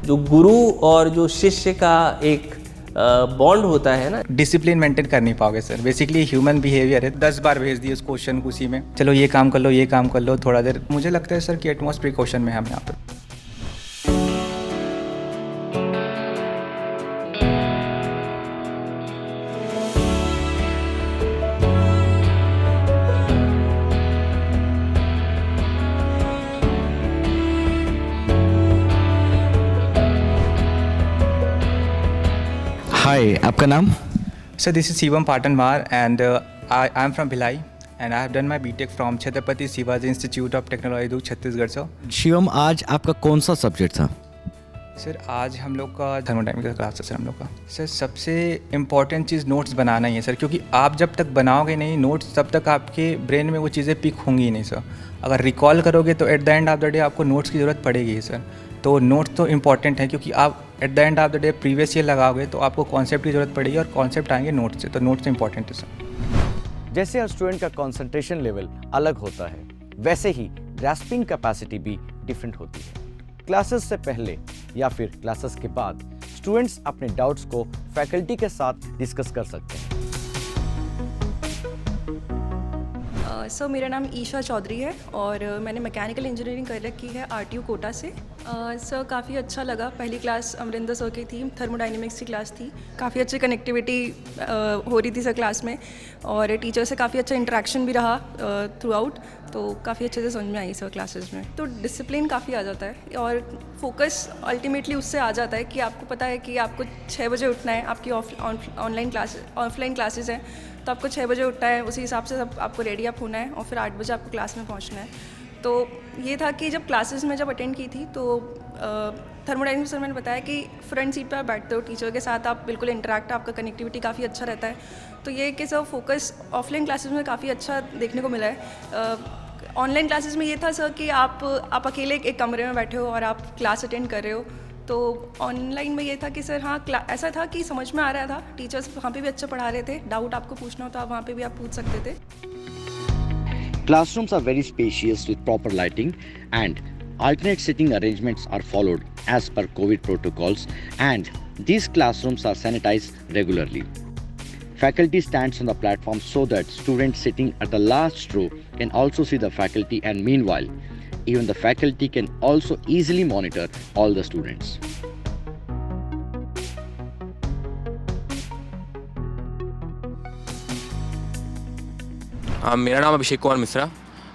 जो गुरु और जो शिष्य का एक बॉन्ड होता है ना, डिसिप्लिन मेंटेन कर नहीं पाओगे सर। बेसिकली ह्यूमन बिहेवियर है, 10 बार भेज दिए उस क्वेश्चन को उसी में, चलो ये काम कर लो, ये काम कर लो, थोड़ा देर। मुझे लगता है सर कि एटमॉस्ट प्रिकॉशन में हम यहाँ पर। हाय, आपका नाम? Sir this is Shivam Patanwar and I am from Bhilai and I have done my BTech from Chhatrapati Shivaji institute of technology Durg Chhattisgarh sir. Shivam, आज आपका कौन सा सब्जेक्ट था? सर आज हम लोग का थर्मोडायनामिक्स का क्लास है सर हम लोग का। सर सबसे इम्पॉर्टेंट चीज़ नोट्स बनाना ही है सर, क्योंकि आप जब तक बनाओगे नहीं नोट्स तब तक आपके ब्रेन में वो चीज़ें पिक होंगी ही नहीं सर। अगर रिकॉल करोगे तो at the end of the day आपको नोट्स की ज़रूरत पड़ेगी ही सर। तो नोट्स तो इम्पॉर्टेंट है, क्योंकि आप at the end of the day previous year लगाओगे तो आपको कॉन्सेप्ट की ज़रूरत पड़ेगी और कॉन्सेप्ट आएंगे नोट्स से, तो नोट्स इंपॉर्टेंट है सर। जैसे हर स्टूडेंट का कंसंट्रेशन लेवल अलग होता है, वैसे ही ग्रास्पिंग कैपेसिटी भी डिफरेंट होती है। क्लासेस से पहले या फिर क्लासेस के बाद स्टूडेंट्स अपने डाउट्स को फैकल्टी के साथ डिस्कस कर सकते हैं। सर मेरा नाम ईशा चौधरी है और मैंने मैकेनिकल इंजीनियरिंग कर रखी है आरटीयू कोटा से। सर काफ़ी अच्छा लगा। पहली क्लास अमरिंदर सर की थी, थर्मोडायनेमिक्स की क्लास थी। काफ़ी अच्छी कनेक्टिविटी हो रही थी सर क्लास में और टीचर से काफ़ी अच्छा इंटरेक्शन भी रहा थ्रू आउट, तो काफ़ी अच्छे से समझ में आई सर क्लासेस में। तो डिसिप्लिन काफ़ी आ जाता है और फोकस अल्टीमेटली उससे आ जाता है कि आपको पता है कि आपको 6 बजे उठना है। आपकी ऑफलाइन क्लासेस हैं तो आपको 6 बजे उठना है, उसी हिसाब से सब आपको रेडी अप होना है और फिर 8 बजे आपको क्लास में पहुंचना है। तो ये था कि जब क्लासेस में जब अटेंड की थी तो थर्मोडायनेमिक्स सर मैंने बताया कि फ्रंट सीट पर आप बैठते हो, टीचर के साथ आप बिल्कुल इंटरेक्ट, आपका कनेक्टिविटी काफ़ी अच्छा रहता है। तो ये कि सर फोकस ऑफलाइन क्लासेस में काफ़ी अच्छा देखने को मिला है। ऑनलाइन क्लासेस में ये था सर कि आप अकेले एक कमरे में बैठे हो और आप क्लास अटेंड कर रहे हो। तो ऑनलाइन में ये था कि सर हाँ ऐसा था कि समझ में आ रहा था, टीचर्स वहाँ पे भी अच्छा पढ़ा रहे थे, डाउट आपको पूछना हो तो आप वहाँ पे भी आप पूछ सकते थे। Classrooms are very spacious with proper lighting and alternate sitting arrangements are followed as per COVID protocols, and these classrooms are sanitized regularly. Faculty stands on the platform so that students sitting at the last row can also see the faculty, and meanwhile, even the faculty can also easily monitor all the students. मेरा नाम Abhishek Kumar Mishra,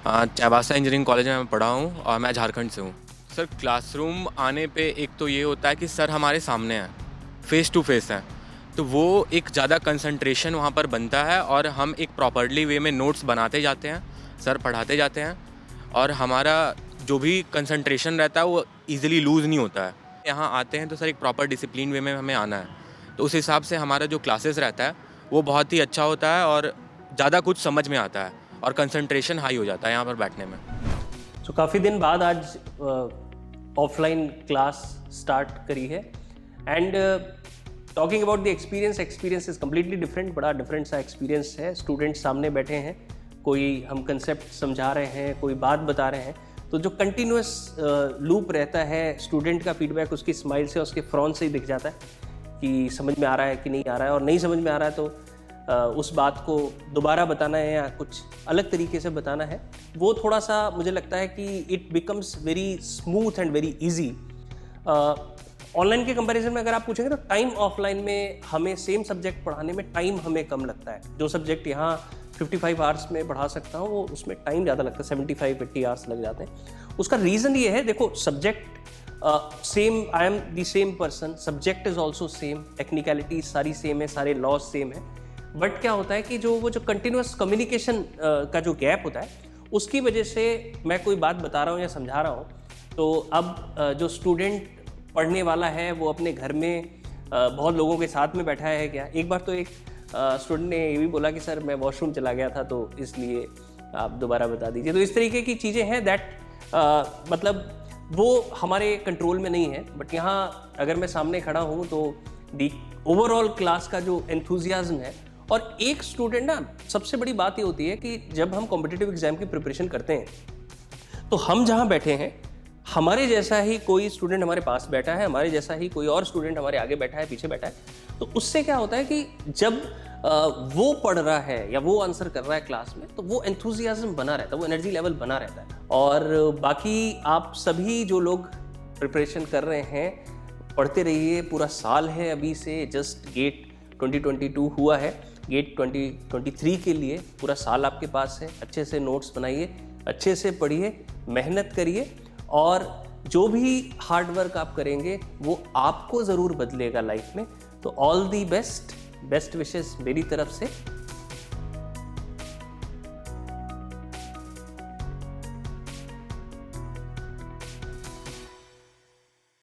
Chaibasa engineering college में मैं पढ़ा हूँ और मैं झारखंड से हूँ। सर क्लासरूम आने पे एक तो ये होता है कि सर हमारे सामने हैं, फेस टू फेस हैं, तो वो एक ज़्यादा कंसंट्रेशन वहाँ पर बनता है और हम एक प्रॉपरली वे में नोट्स बनाते जाते हैं, सर पढ़ाते जाते हैं और हमारा जो भी कंसंट्रेशन रहता है वो ईज़िली लूज़ नहीं होता है। यहाँ आते हैं तो सर एक प्रॉपर डिसिप्लिन वे में हमें आना है, तो उस हिसाब से हमारा जो क्लासेस रहता है वो बहुत ही अच्छा होता है और ज़्यादा कुछ समझ में आता है और कंसंट्रेशन हाई हो जाता है यहाँ पर बैठने में। तो काफ़ी दिन बाद आज ऑफलाइन क्लास स्टार्ट करी है and talking about the experience is completely different. बड़ा डिफरेंट सा एक्सपीरियंस है। स्टूडेंट्स सामने बैठे हैं, कोई हम कंसेप्ट समझा रहे हैं, कोई बात बता रहे हैं, तो जो कंटिन्यूस लूप रहता है, स्टूडेंट का फीडबैक उसकी स्माइल से, उसके फ्रॉन से ही दिख जाता है कि समझ में आ रहा है कि नहीं आ रहा है, और नहीं समझ में आ रहा है तो उस बात को दोबारा बताना है या कुछ अलग तरीके से बताना है। वो थोड़ा सा मुझे लगता है कि it becomes very smooth and very easy. Online के कंपैरिजन में अगर आप पूछेंगे तो टाइम ऑफलाइन में हमें सेम सब्जेक्ट पढ़ाने में टाइम हमें कम लगता है। जो सब्जेक्ट यहाँ 55 आवर्स में पढ़ा सकता हूँ वो उसमें टाइम ज़्यादा लगता है, 75-80 आवर्स लग जाते हैं। उसका रीज़न ये है, देखो subject same, I am the same person, subject is also same, technicalities सारी सेम है, सारे लॉज सेम है, बट क्या होता है कि वो जो कंटिन्यूस कम्युनिकेशन का जो गैप होता है उसकी वजह से मैं कोई बात बता रहा हूँ या समझा रहा हूँ तो अब जो स्टूडेंट पढ़ने वाला है वो अपने घर में बहुत लोगों के साथ में बैठा है क्या। एक बार तो एक स्टूडेंट ने ये भी बोला कि सर मैं वॉशरूम चला गया था तो इसलिए आप दोबारा बता दीजिए। तो इस तरीके की चीज़ें हैं दैट मतलब वो हमारे कंट्रोल में नहीं है, बट यहाँ अगर मैं सामने खड़ा हूँ तो दी ओवरऑल क्लास का जो एंथुजियाज्म है। और एक स्टूडेंट ना, सबसे बड़ी बात ये होती है कि जब हम कॉम्पिटिटिव एग्जाम की प्रिपरेशन करते हैं तो हम जहाँ बैठे हैं हमारे जैसा ही कोई स्टूडेंट हमारे पास बैठा है, हमारे जैसा ही कोई और स्टूडेंट हमारे आगे बैठा है, पीछे बैठा है, तो उससे क्या होता है कि जब वो पढ़ रहा है या वो आंसर कर रहा है क्लास में, तो वो एंथुजियाज्म बना रहता है, वो एनर्जी लेवल बना रहता है। और बाकी आप सभी जो लोग प्रिपरेशन कर रहे हैं, पढ़ते रहिए, पूरा साल है अभी से, जस्ट गेट 2022 हुआ है, गेट 2023 के लिए पूरा साल आपके पास है। अच्छे से नोट्स बनाइए, अच्छे से पढ़िए, मेहनत करिए, और जो भी हार्ड वर्क आप करेंगे वो आपको ज़रूर बदलेगा लाइफ में। तो ऑल दी बेस्ट विशेस मेरी तरफ से।